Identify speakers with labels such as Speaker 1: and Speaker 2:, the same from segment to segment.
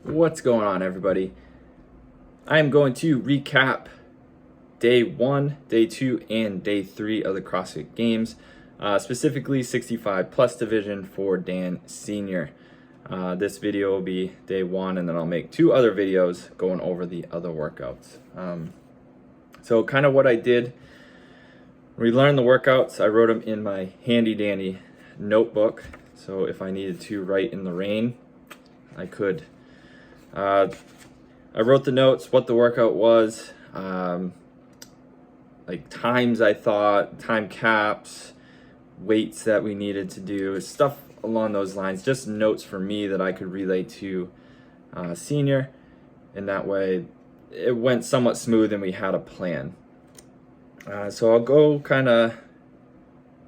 Speaker 1: What's going on, everybody? I am going to recap day 1, day 2, and day 3 of the CrossFit Games, specifically 65 plus division for Dan Sr. This video will be day 1, and then I'll make 2 other videos going over the other workouts. So kind of what I did, we learned the workouts. I wrote them in my handy dandy notebook, so if I needed to write in the rain, I could. I wrote the notes, what the workout was, like times I thought, time caps, weights that we needed to do, stuff along those lines, just notes for me that I could relay to Senior, and that way it went somewhat smooth and we had a plan. So I'll go kind of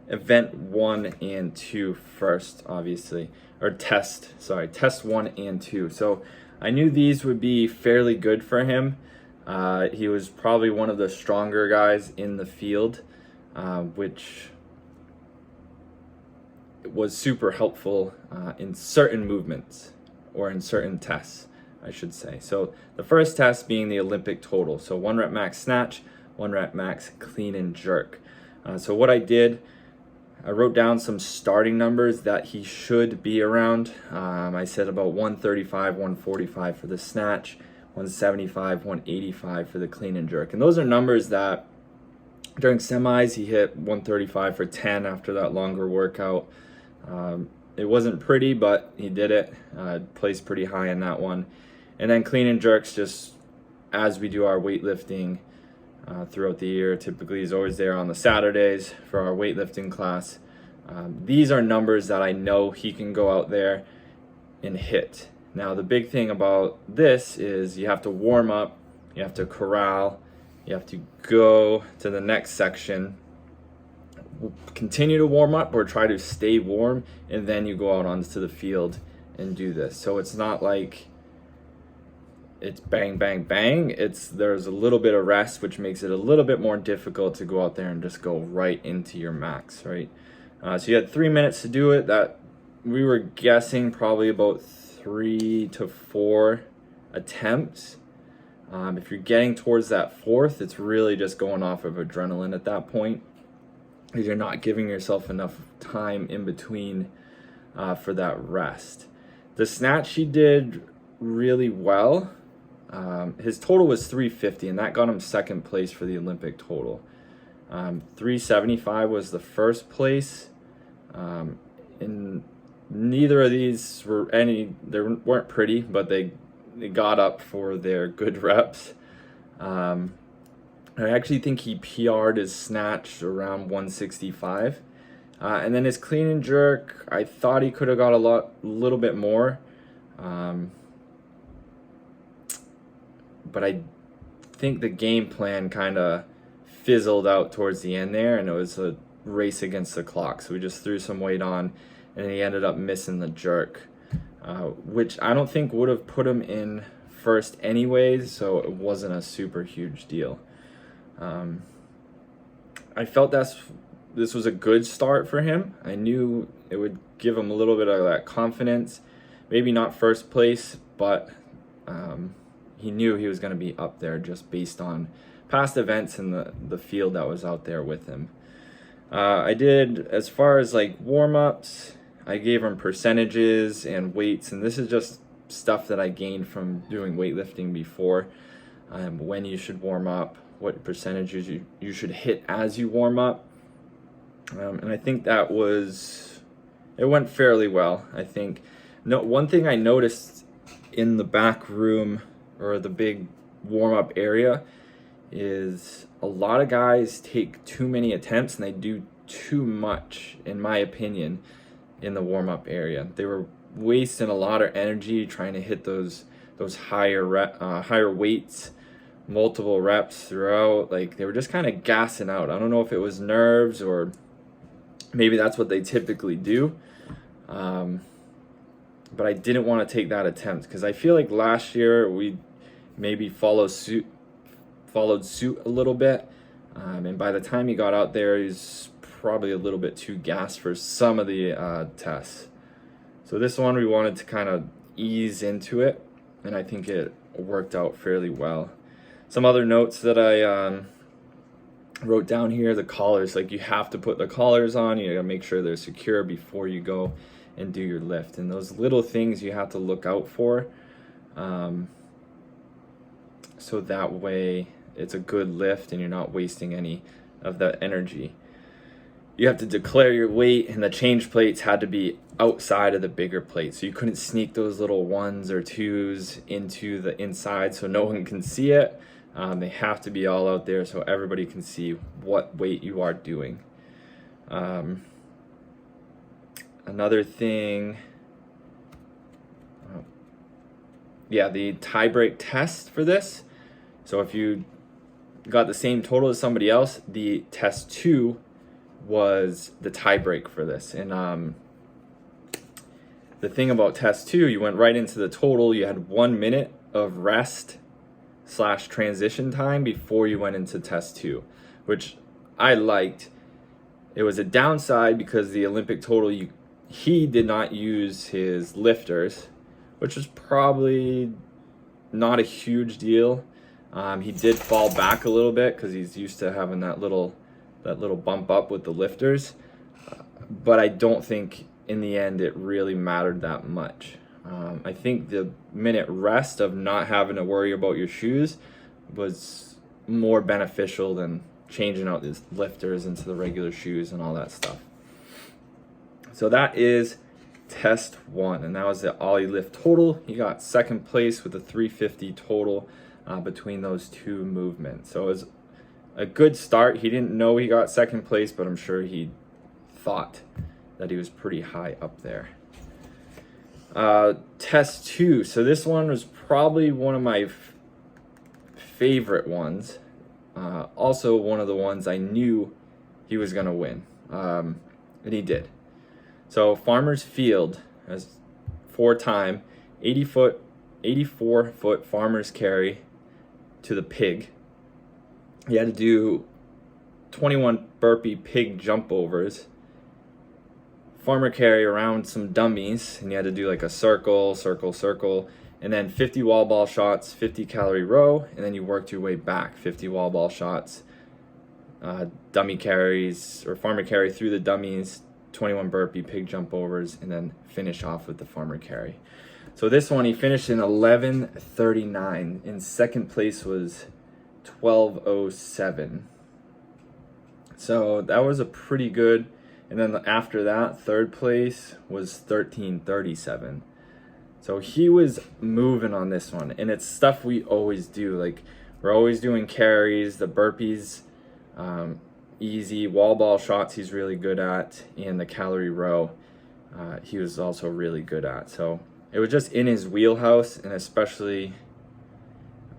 Speaker 1: event 1 and 2 first, obviously, or test 1 and 2. So I knew these would be fairly good for him. He was probably one of the stronger guys in the field, which was super helpful in certain movements, or in certain tests, I should say. So the first test being the Olympic total. So 1 rep max snatch, 1 rep max clean and jerk. So what I did, I wrote down some starting numbers that he should be around. I said about 135, 145 for the snatch, 175, 185 for the clean and jerk. And those are numbers that during semis he hit 135 for 10 after that longer workout. It wasn't pretty, but he did it. Placed pretty high in that one. And then clean and jerks, just as we do our weightlifting throughout the year. Typically he's always there on the Saturdays for our weightlifting class. These are numbers that I know he can go out there and hit. Now the big thing about this is you have to warm up, you have to corral, you have to go to the next section, continue to warm up or try to stay warm, and then you go out onto the field and do this. So it's not like it's bang, bang, bang. There's a little bit of rest, which makes it a little bit more difficult to go out there and just go right into your max, right? So you had 3 minutes to do it. That we were guessing probably about 3 to 4 attempts. If you're getting towards that 4th, it's really just going off of adrenaline at that point, because you're not giving yourself enough time in between for that rest. The snatch he did really well. His total was 350, and that got him second place for the Olympic total. 375 was the first place. And neither of these they weren't pretty, but they got up for their good reps. I actually think he PR'd his snatch around 165. And then his clean and jerk, I thought he could have got a little bit more. But I think the game plan kind of fizzled out towards the end there, and it was a race against the clock. So we just threw some weight on, and he ended up missing the jerk, which I don't think would have put him in first anyways, so it wasn't a super huge deal. I felt this was a good start for him. I knew it would give him a little bit of that confidence. Maybe not first place, but he knew he was going to be up there just based on past events and the field that was out there with him. I did, as far as like warm-ups, I gave him percentages and weights, and this is just stuff that I gained from doing weightlifting before. When you should warm up, what percentages you should hit as you warm up. And I think it went fairly well. I think one thing I noticed in the back room, or the big warm-up area, is a lot of guys take too many attempts and they do too much, in my opinion, in the warm-up area. They were wasting a lot of energy trying to hit those higher weights, multiple reps throughout. Like, they were just kind of gassing out. I don't know if it was nerves or maybe that's what they typically do. But I didn't want to take that attempt, because I feel like last year we maybe followed suit a little bit, and by the time he got out there, he's probably a little bit too gassed for some of the tests. So this one we wanted to kind of ease into it. and I think it worked out fairly well. Some other notes that I wrote down here: the collars. Like, you have to put the collars on. You gotta make sure they're secure before you go and do your lift. And those little things you have to look out for, so that way it's a good lift and you're not wasting any of that energy. You have to declare your weight, and the change plates had to be outside of the bigger plate. So you couldn't sneak those little 1s or 2s into the inside so no one can see it. They have to be all out there so everybody can see what weight you are doing. Another thing, the tie break test for this. So if you got the same total as somebody else, the test 2 was the tie break for this. And the thing about test 2, you went right into the total. You had 1 minute of rest / transition time before you went into test 2, which I liked. It was a downside because the Olympic total, he did not use his lifters, which was probably not a huge deal. He did fall back a little bit because he's used to having that little bump up with the lifters, but I don't think in the end it really mattered that much. I think the minute rest of not having to worry about your shoes was more beneficial than changing out these lifters into the regular shoes and all that stuff. So that is test 1, and that was the Ollie lift total. He got second place with a 350 total between those 2 movements. So it was a good start. He didn't know he got second place, but I'm sure he thought that he was pretty high up there. Test 2. So this one was probably one of my favorite ones. Also one of the ones I knew he was going to win. And he did. So Farmer's Field has 4-time 84-foot farmer's carry to the pig. He had to do 21 burpee pig jump overs, farmer carry around some dummies, and you had to do like a circle, and then 50 wall ball shots, 50 calorie row, and then you worked your way back, 50 wall ball shots, dummy carries or farmer carry through the dummies, 21 burpee pig jump overs, and then finish off with the farmer carry. So this one he finished in 11:39. In second place was 12:07. So that was a pretty good. And then after that, third place was 13:37. So he was moving on this one, and it's stuff we always do. Like, we're always doing carries, the burpees, easy wall ball shots he's really good at, and the calorie row he was also really good at. So it was just in his wheelhouse, and especially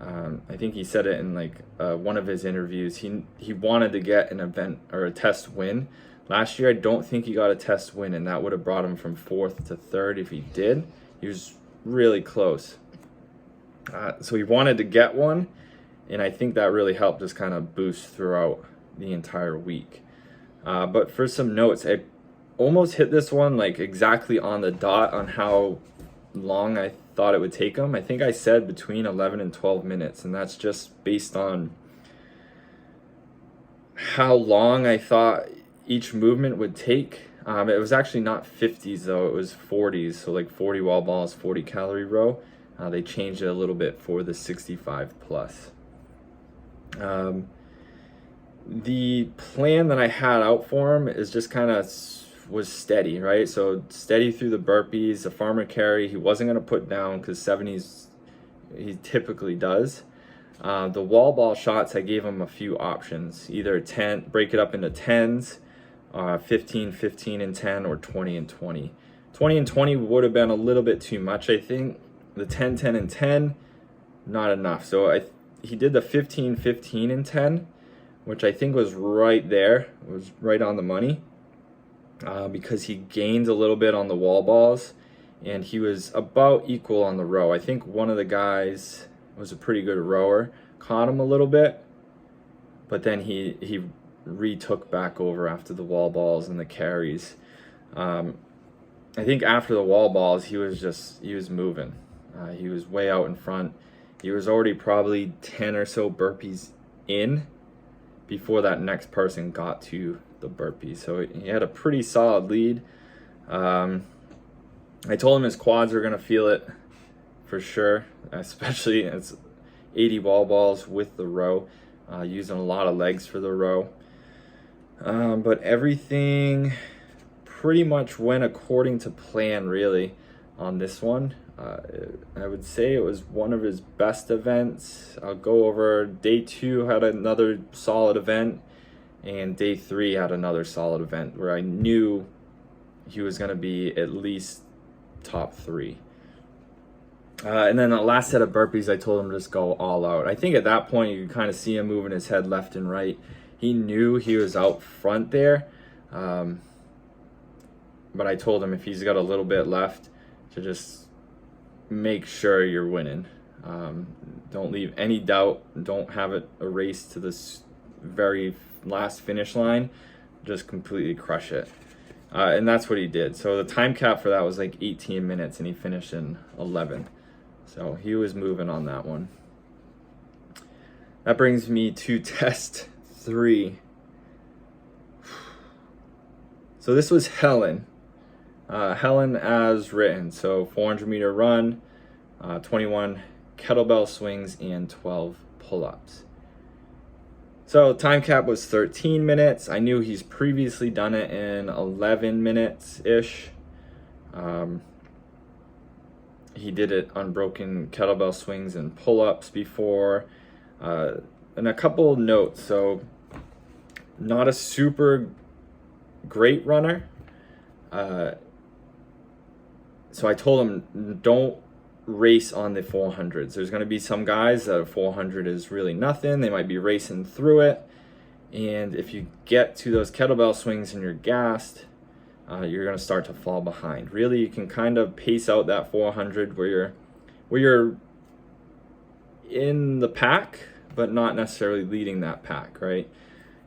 Speaker 1: I think he said it in like one of his interviews. He wanted to get an event or a test win. Last year, I don't think he got a test win, and that would have brought him from 4th to 3rd if he did. He was really close. So he wanted to get one, and I think that really helped just kind of boost throughout the entire week. But for some notes, I almost hit this one like exactly on the dot on how long I thought it would take him. I think I said between 11 and 12 minutes, and that's just based on how long I thought each movement would take. It was actually not 50s though, it was 40s, so like 40 wall balls, 40 calorie row. They changed it a little bit for the 65 plus. The plan that I had out for him is just kind of was steady, right? So steady through the burpees, the farmer carry, he wasn't going to put down because 70s he typically does. The wall ball shots, I gave him a few options, either 10, break it up into 10s, 15, 15 and 10, or 20 and 20. 20 and 20 would have been a little bit too much, I think. The 10, 10 and 10, not enough. So he did the 15, 15 and 10, which I think was right there. It was right on the money because he gained a little bit on the wall balls, and he was about equal on the row. I think one of the guys was a pretty good rower, caught him a little bit, but then he retook back over after the wall balls and the carries. I think after the wall balls, he was moving. He was way out in front. He was already probably 10 or so burpees in before that next person got to the burpees. So he had a pretty solid lead. I told him his quads are going to feel it for sure, especially it's 80 wall balls with the row, using a lot of legs for the row. But everything pretty much went according to plan, really, on this one. I would say it was one of his best events. I'll go over day 2 had another solid event, and day 3 had another solid event where I knew he was going to be at least top 3. And then the last set of burpees, I told him to just go all out. I think at that point you could kind of see him moving his head left and right. He knew he was out front there. But I told him if he's got a little bit left, to just make sure you're winning. Don't leave any doubt. Don't have it a race to this very last finish line. Just completely crush it. And that's what he did. So the time cap for that was like 18 minutes, and he finished in 11. So he was moving on that one. That brings me to test 3. So this was Helen. Helen as written. So 400-meter run, 21 kettlebell swings, and 12 pull-ups. So time cap was 13 minutes. I knew he's previously done it in 11 minutes-ish. He did it unbroken kettlebell swings and pull-ups before. And a couple notes. So not a super great runner. So I told him, don't race on the 400s. There's going to be some guys that a 400 is really nothing. They might be racing through it. And if you get to those kettlebell swings and you're gassed, you're going to start to fall behind. Really, you can kind of pace out that 400 where you're in the pack, but not necessarily leading that pack, right?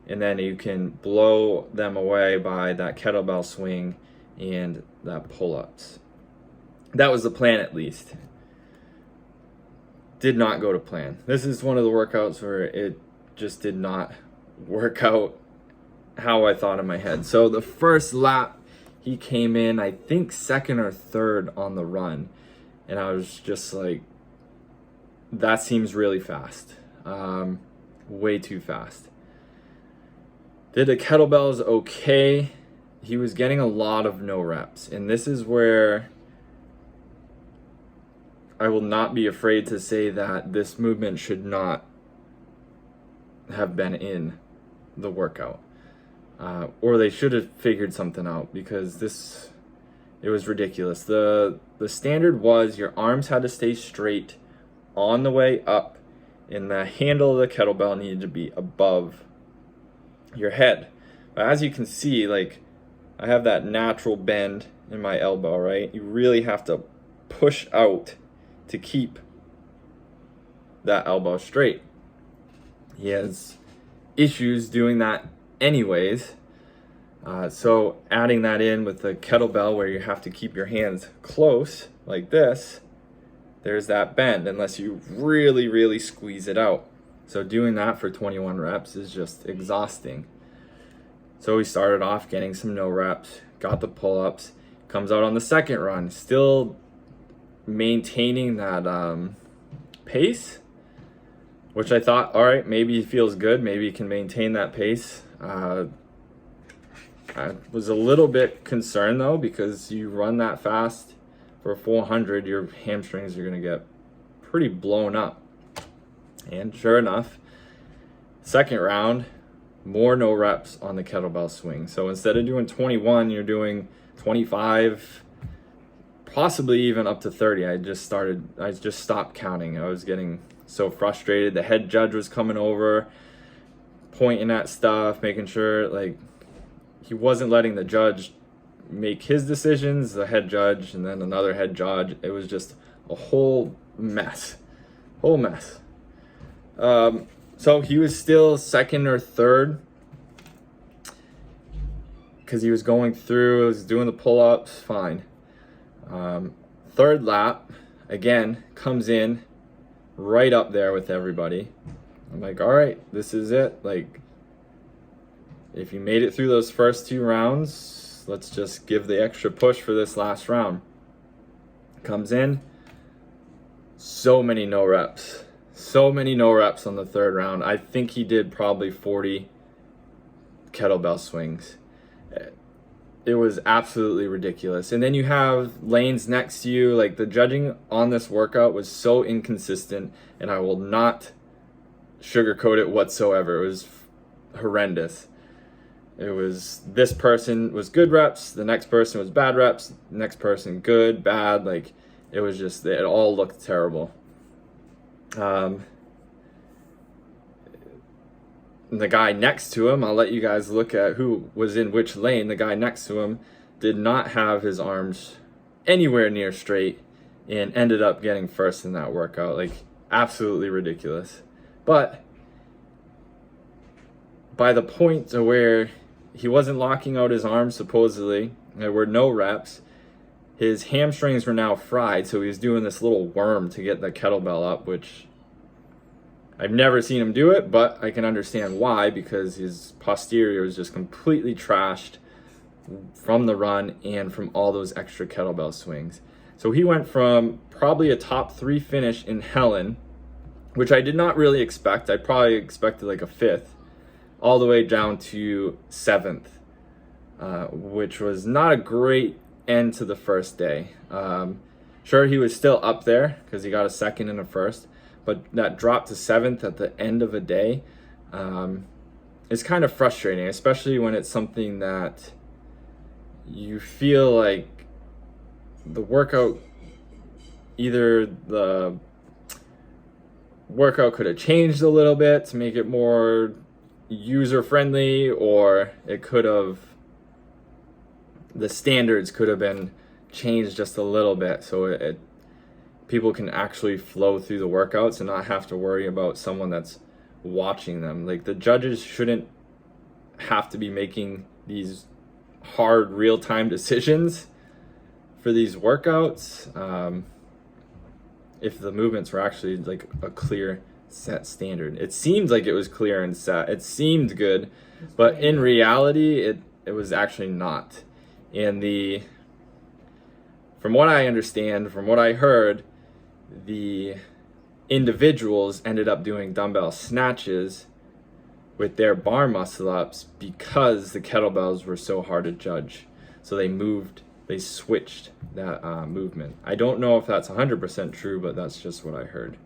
Speaker 1: And then you can blow them away by that kettlebell swing and that pull-ups. That was the plan, at least. Did not go to plan. This is one of the workouts where it just did not work out how I thought in my head. So the first lap, he came in, I think, second or third on the run. And I was just like, that seems really fast. Way too fast. Did the kettlebells okay. He was getting a lot of no reps. And this is where I will not be afraid to say that this movement should not have been in the workout. Or they should have figured something out, because it was ridiculous. The standard was your arms had to stay straight on the way up, and the handle of the kettlebell needed to be above your head. But as you can see, like, I have that natural bend in my elbow, right? You really have to push out to keep that elbow straight. He has issues doing that anyways. So adding that in with the kettlebell where you have to keep your hands close like this, there's that bend unless you really, really squeeze it out. So doing that for 21 reps is just exhausting. So we started off getting some no reps, got the pull-ups, comes out on the second run, still maintaining that pace, which I thought, all right, maybe he feels good, maybe he can maintain that pace. I was a little bit concerned though, because you run that fast for 400, your hamstrings are going to get pretty blown up. And sure enough, second round, more no reps on the kettlebell swing. So instead of doing 21, you're doing 25, possibly even up to 30. I just stopped counting. I was getting so frustrated. The head judge was coming over, pointing at stuff, making sure, like, he wasn't letting the judge make his decisions, the head judge, and then another head judge. It was just a whole mess. So he was still second or third, because he was going through, was doing the pull-ups, fine. Third lap, again, comes in right up there with everybody. I'm like, all right, this is it. Like, if you made it through those first 2 rounds, let's just give the extra push for this last round. Comes in, so many no reps. So many no reps on the 3rd round. I think he did probably 40 kettlebell swings. It was absolutely ridiculous. And then you have lanes next to you. Like, the judging on this workout was so inconsistent, and I will not sugarcoat it whatsoever. It was horrendous. It was, this person was good reps, the next person was bad reps, the next person good, bad. Like, it was just, it all looked terrible. The guy next to him, I'll let you guys look at who was in which lane. The guy next to him did not have his arms anywhere near straight and ended up getting first in that workout. Like, absolutely ridiculous. But by the point to where he wasn't locking out his arms, supposedly, there were no reps, his hamstrings were now fried, so he was doing this little worm to get the kettlebell up, which I've never seen him do it, but I can understand why, because his posterior was just completely trashed from the run and from all those extra kettlebell swings. So he went from probably a top 3 finish in Helen, which I did not really expect. I probably expected like a 5th, all the way down to 7th, which was not a great end to the first day. Sure, he was still up there because he got a 2nd and a 1st, but that drop to 7th at the end of a day is kind of frustrating, especially when it's something that you feel like the workout, either the workout could have changed a little bit to make it more user friendly, or it could have, the standards could have been changed just a little bit so people can actually flow through the workouts and not have to worry about someone that's watching them. Like, the judges shouldn't have to be making these hard real-time decisions for these workouts if the movements were actually like a clear set standard. It seemed like it was clear and set. It seemed good, but in reality it was actually not. And from what I understand, from what I heard, the individuals ended up doing dumbbell snatches with their bar muscle ups because the kettlebells were so hard to judge. So they switched that movement. I don't know if that's 100% true, but that's just what I heard,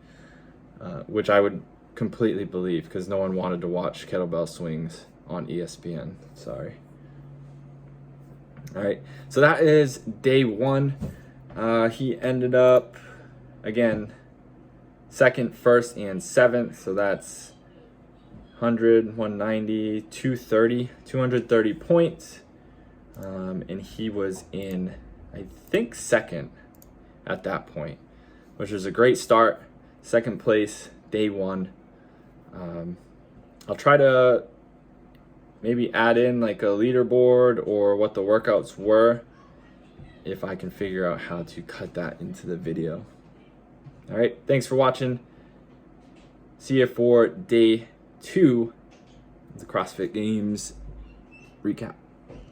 Speaker 1: which I would completely believe, because no one wanted to watch kettlebell swings on ESPN. Sorry. All right, so that is day 1. He ended up, again, 2nd, 1st, and 7th. So that's 100, 190, 230 points. And he was in, I think, 2nd at that point, which was a great start. 2nd place, day 1. I'll try to maybe add in like a leaderboard or what the workouts were, if I can figure out how to cut that into the video. All right, thanks for watching. See you for day 2 of the CrossFit Games recap.